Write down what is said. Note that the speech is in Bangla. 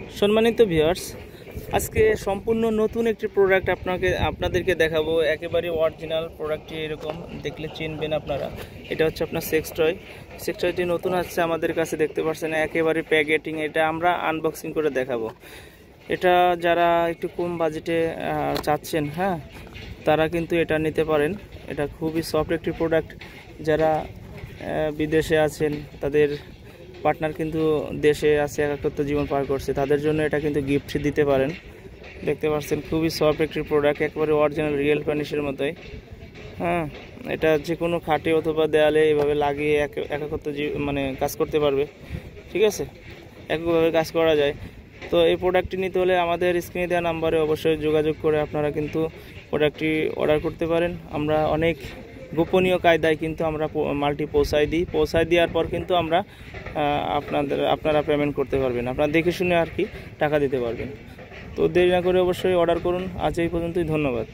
সম্মানিত ভিউয়ার্স, আজকে সম্পূর্ণ নতুন একটি প্রোডাক্ট আপনাদেরকে দেখাবো। একেবারে অরিজিনাল প্রোডাক্টটি এরকম দেখলে চিনবেন আপনারা। এটা হচ্ছে আপনার সেক্স টয়টি নতুন আসছে আমাদের কাছে, দেখতে পাচ্ছেন একেবারে প্যাকেটিং। এটা আমরা আনবক্সিং করে দেখাবো। এটা যারা একটু কম বাজেটে চাচ্ছেন, হ্যাঁ, তারা কিন্তু এটা নিতে পারেন। এটা খুবই সফট একটি প্রোডাক্ট। যারা বিদেশে আছেন, তাদের পার্টনার কিন্তু দেশে আছে, একাকিত্ব জীবন পার করছে, তাদের জন্য এটা কিন্তু গিফট দিতে পারেন। দেখতে পাচ্ছেন খুবই সফট একটি প্রোডাক্ট, একবারে অরিজিনাল রিয়েল ফার্নিশের মতোই। হ্যাঁ, এটা যে কোনো খাটে অথবা দেয়ালে এভাবে লাগিয়ে একাকিত্ব মানে কাজ করতে পারবে। ঠিক আছে, একভাবে কাজ করা যায়। তো এই প্রোডাক্টটি নিতে হলে আমাদের স্ক্রিনে দেওয়া নাম্বারে অবশ্যই যোগাযোগ করে আপনারা কিন্তু প্রোডাক্টটি অর্ডার করতে পারেন। আমরা অনেক গোপনীয় কায়দায় কিন্তু আমরা মালটি পৌঁছায় দেওয়ার পর কিন্তু আমরা আপনারা পেমেন্ট করতে পারবেন। আপনারা দেখে শুনে আর কি টাকা দিতে পারবেন। তো দেরি না করে অবশ্যই অর্ডার করুন। আজ এই পর্যন্তই, ধন্যবাদ।